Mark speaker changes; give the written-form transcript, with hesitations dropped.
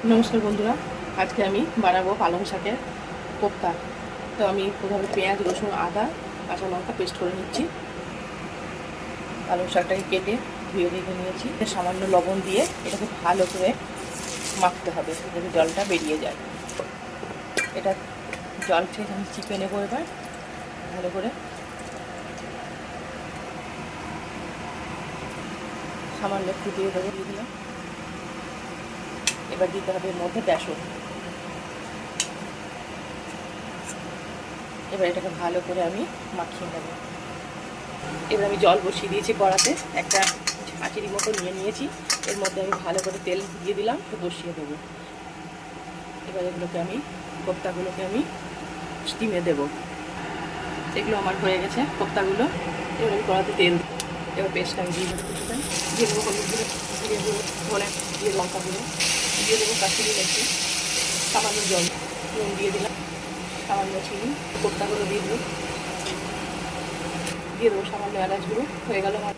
Speaker 1: নমস্কার বন্ধুরা, আজকে আমি বানাবো পালং শাকের কোপ্তা। তো আমি প্রথমে পেঁয়াজ, রসুন, আদা, কাঁচা লঙ্কা পেস্ট করে নিচ্ছি। পালং শাকটাকে কেটে ধুয়ে রেখে নিয়েছি। সামান্য লবণ দিয়ে এটাকে ভালো করে মাখতে হবে যাতে জলটা বেরিয়ে যায়। এটা জল থেকে আমি চিপে নেবো এবার ভালো করে। সামান্য একটু দিয়ে দেবো, দিয়ে দিলাম। এবার দিতে হবে এর মধ্যে বেসন। এবার এটাকে ভালো করে আমি মাখিয়ে নেব। এবার আমি জল বসিয়ে দিয়েছি কড়াতে, একটা ঝাঁচির মতো নিয়ে নিয়েছি। এর মধ্যে আমি ভালো করে তেল দিয়ে দিলাম, বসিয়ে দেবো। এবার এগুলোকে আমি কোপ্তাগুলোকে আমি স্টিমে দেবো। এগুলো আমার হয়ে গেছে কোপ্তাগুলো। এবার আমি কড়াতে তেল, এবার পেস্ট আমি দিয়ে দেবো কিছুটা, দিয়ে দেবো হলুদ গুঁড়ো, দিয়ে দেবো ধনে, দিয়ে লঙ্কা গুঁড়ো, দিয়ে দেবো কাশ্মীরি মির্চি, সামান্য জল, নুন দিয়ে দিলাম, সামান্য চিনি, কোপ্তাগুলো দিয়ে দেবো, সামান্য এলাচ গুঁড়ো। হয়ে গেল আমার